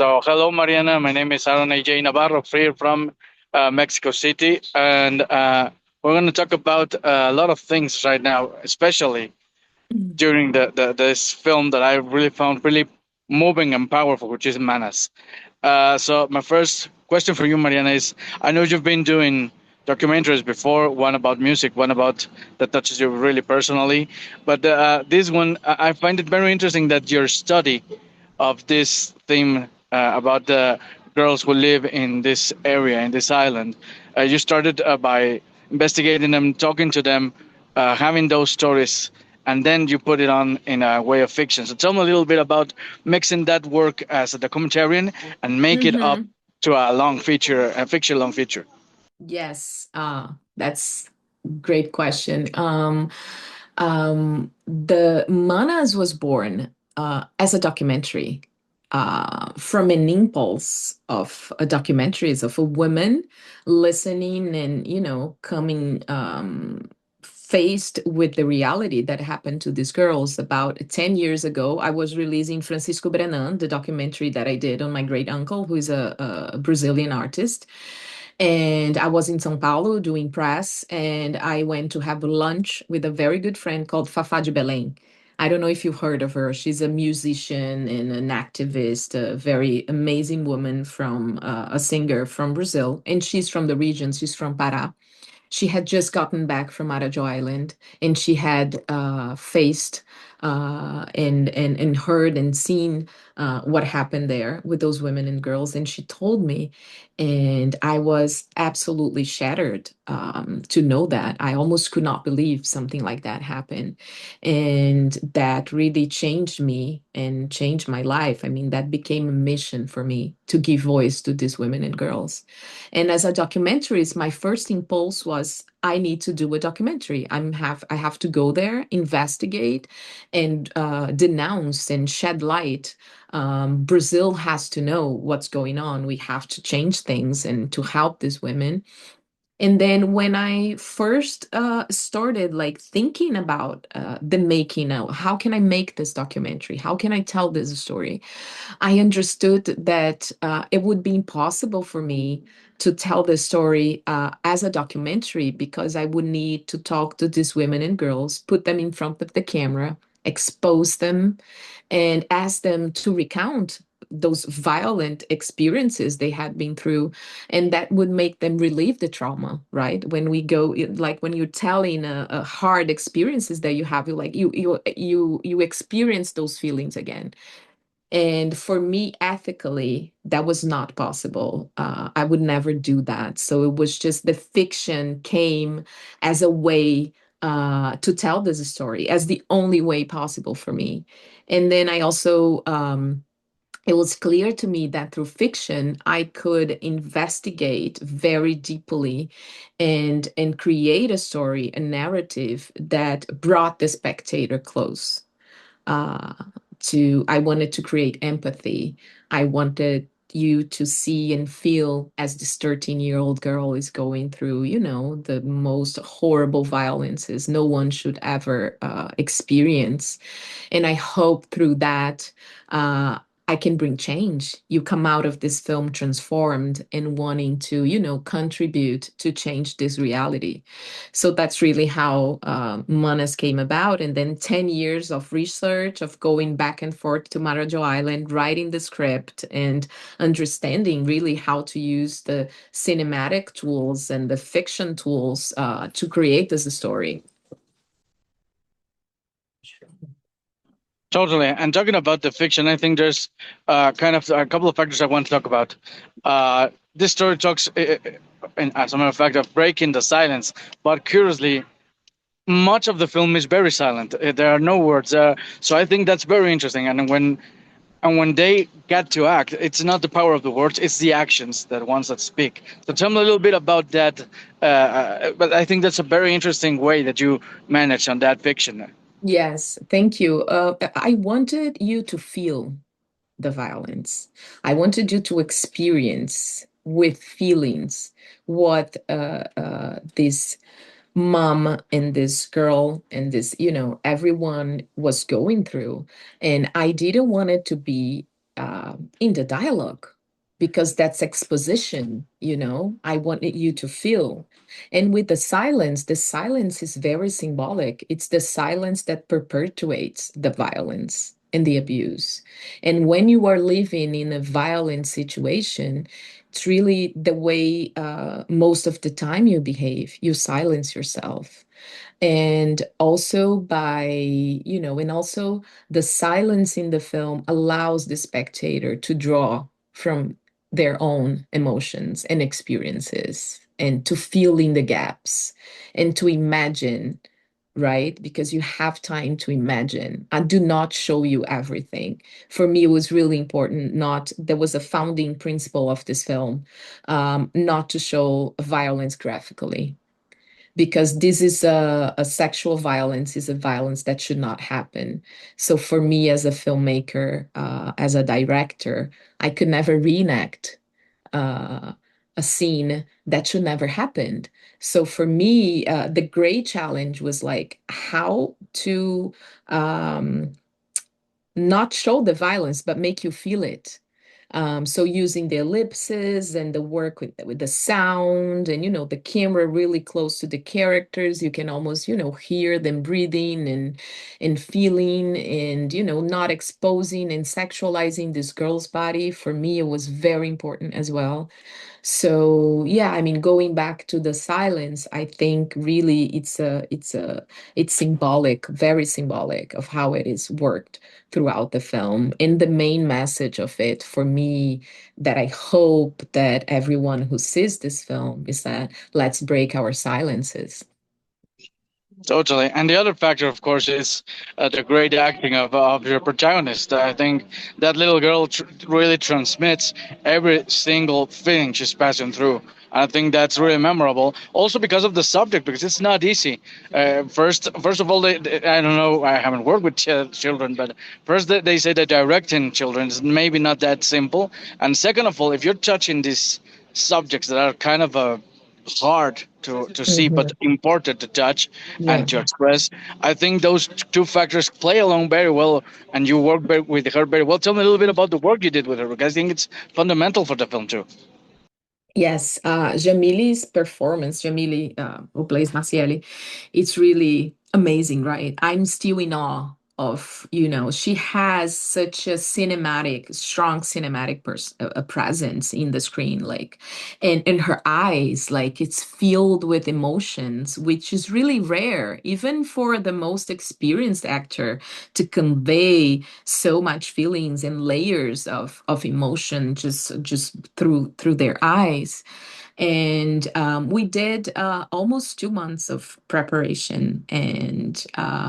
So, hello, Mariana. My name is Aaron AJ Navarro, here from Mexico City, and we're going to talk about a lot of things right now, especially during this film that I really found really moving and powerful, which is Manas. So, my first question for you, Mariana, is: I know you've been doing documentaries before, one about music, one about that touches you really personally, but this one I find it very interesting that your study of this theme about the girls who live in this area, in this island. You started by investigating them, talking to them, having those stories, and then you put it on in a way of fiction. So tell me a little bit about mixing that work as a documentarian and make it up Mm-hmm. to a long feature, a fiction long feature. Yes, that's great question. The Manas was born as a documentary from an impulse of a documentaries of a woman listening and coming faced with the reality that happened to these girls about 10 years ago. I was releasing Francisco Brennand, the documentary that I did on my great uncle, who is a Brazilian artist. And I was in Sao Paulo doing press, and I went to have lunch with a very good friend called Fafá de Belém. I don't know if you've heard of her. She's a musician and an activist, a very amazing woman from a singer from Brazil. And she's from the region, she's from Pará. She had just gotten back from Arajo Island, and she had faced and heard and seen what happened there with those women and girls. And she told me, and I was absolutely shattered to know that. I almost could not believe something like that happened. And that really changed me and changed my life. I mean, that became a mission for me to give voice to these women and girls. And as a documentarist, my first impulse was I need to do a documentary. I have to go there, investigate, and denounce and shed light. Brazil has to know what's going on. We have to change things and to help these women. And then when I first started like thinking about the making of how can I make this documentary? How can I tell this story? I understood that it would be impossible for me to tell the story as a documentary because I would need to talk to these women and girls, put them in front of the camera, expose them, and ask them to recount those violent experiences they had been through, and that would make them relieve the trauma, right? When we go like when you're telling a hard experiences that you have, you experience those feelings again. And for me, ethically, that was not possible. I would never do that. So it was just the fiction came as a way to tell this story, as the only way possible for me. And then I also, it was clear to me that through fiction, I could investigate very deeply and create a story, a narrative that brought the spectator close uh, I wanted to create empathy. I wanted you to see and feel as this 13-year-old girl is going through, the most horrible violences no one should ever experience. And I hope through that, uh, I can bring change. You come out of this film transformed and wanting to, contribute to change this reality. So that's really how Manas came about. And then 10 years of research, of going back and forth to Marajo Island, writing the script, and understanding really how to use the cinematic tools and the fiction tools to create this story. Totally. And talking about the fiction, I think there's kind of a couple of factors I want to talk about. This story talks, as a matter of fact, of breaking the silence. But curiously, much of the film is very silent. There are no words. So I think that's very interesting. And when they get to act, it's not the power of the words; it's the actions that ones that speak. So tell me a little bit about that. But I think that's a very interesting way that you manage on that fiction. Yes, thank you. I wanted you to feel the violence. I wanted you to experience with feelings what this mom and this girl and this, everyone was going through. And I didn't want it to be in the dialogue, because that's exposition, I wanted you to feel. And with the silence is very symbolic. It's the silence that perpetuates the violence and the abuse. And when you are living in a violent situation, it's really the way most of the time you behave. You silence yourself. And also and also the silence in the film allows the spectator to draw from their own emotions and experiences and to fill in the gaps and to imagine, right? Because you have time to imagine. I do not show you everything. For me, it was really important not, there was a founding principle of this film, not to show violence graphically, because this is a sexual violence, is a violence that should not happen. So for me as a filmmaker, as a director, I could never reenact uh, a scene that should never happen. So for me, the great challenge was like how to not show the violence, but make you feel it. So using the ellipses and the work with the sound and, the camera really close to the characters, you can almost, hear them breathing and feeling and, not exposing and sexualizing this girl's body. For me, it was very important as well. So yeah, I mean, going back to the silence, I think really it's symbolic, very symbolic of how it is worked throughout the film. And the main message of it for me, that I hope that everyone who sees this film, is that let's break our silences. Totally. And the other factor, of course, is the great acting of your protagonist. I think that little girl really transmits every single feeling she's passing through. I think that's really memorable. Also because of the subject, because it's not easy. First of all, I don't know. I haven't worked with children, but first they say that directing children is maybe not that simple. And second of all, if you're touching these subjects that are kind of hard to see but Mhm. important to touch and Yeah. to express. I think those two factors play along very well, and you work with her very well. Tell me a little bit about the work you did with her, because I think it's fundamental for the film too. Yes, Jamili's performance, Jamili, who plays Marciele, it's really amazing, right? I'm still in awe of, she has such a strong cinematic presence in the screen, like, and in her eyes, like it's filled with emotions, which is really rare, even for the most experienced actor to convey so much feelings and layers of emotion just through their eyes. And we did almost 2 months of preparation, and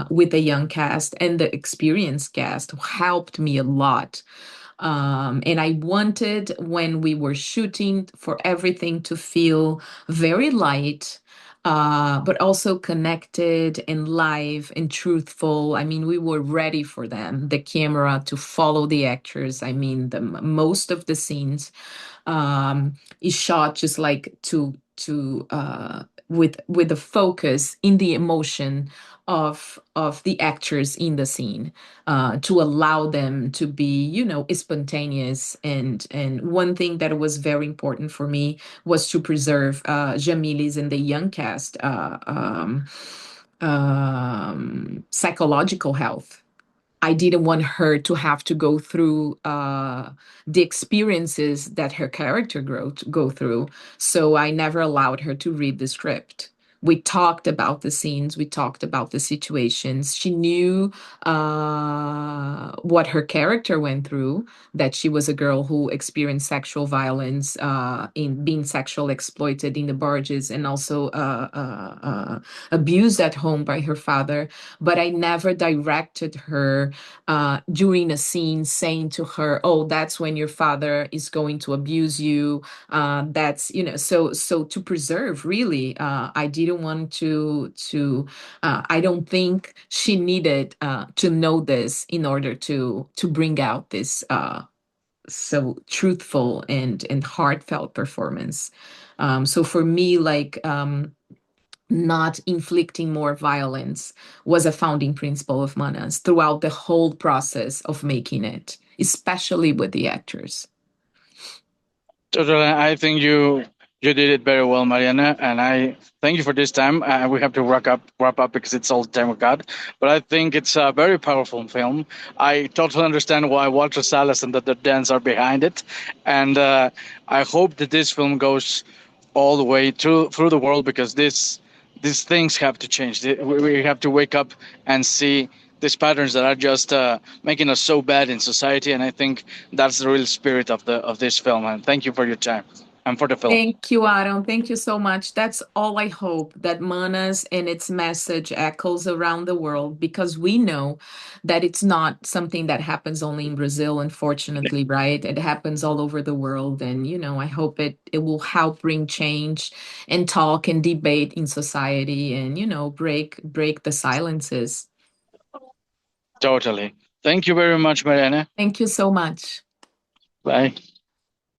with the young cast, and the experienced cast helped me a lot. And I wanted, when we were shooting, for everything to feel very light, but also connected and live and truthful. I mean, we were ready for them, the camera to follow the actors. I mean, most of the scenes is shot just like with the focus in the emotion of the actors in the scene, to allow them to be, spontaneous. And one thing that was very important for me was to preserve Jamili's and the young cast psychological health. I didn't want her to have to go through the experiences that her character go through. So I never allowed her to read the script. We talked about the scenes, we talked about the situations. She knew what her character went through, that she was a girl who experienced sexual violence, in being sexually exploited in the barges, and also abused at home by her father. But I never directed her during a scene saying to her, "Oh, that's when your father is going to abuse you." That's, so to preserve, really, I didn't want I don't think she needed to know this in order to bring out this so truthful and heartfelt performance. So for me, like, not inflicting more violence was a founding principle of Manas throughout the whole process of making it, especially with the actors. Totally, I think you did it very well, Mariana, and I thank you for this time. We have to wrap up because it's all the time we got. But I think it's a very powerful film. I totally understand why Walter Salas and the dance are behind it, and I hope that this film goes all the way through the world because these things have to change. We have to wake up and see these patterns that are just making us so bad in society. And I think that's the real spirit of this film. And thank you for your time and for the film. Thank you, Aaron. Thank you so much. That's all I hope, that Manas and its message echoes around the world, because we know that it's not something that happens only in Brazil, unfortunately, right? It happens all over the world. And, I hope it will help bring change and talk and debate in society and, break the silences. Totally. Thank you very much, Mariana. Thank you so much. Bye.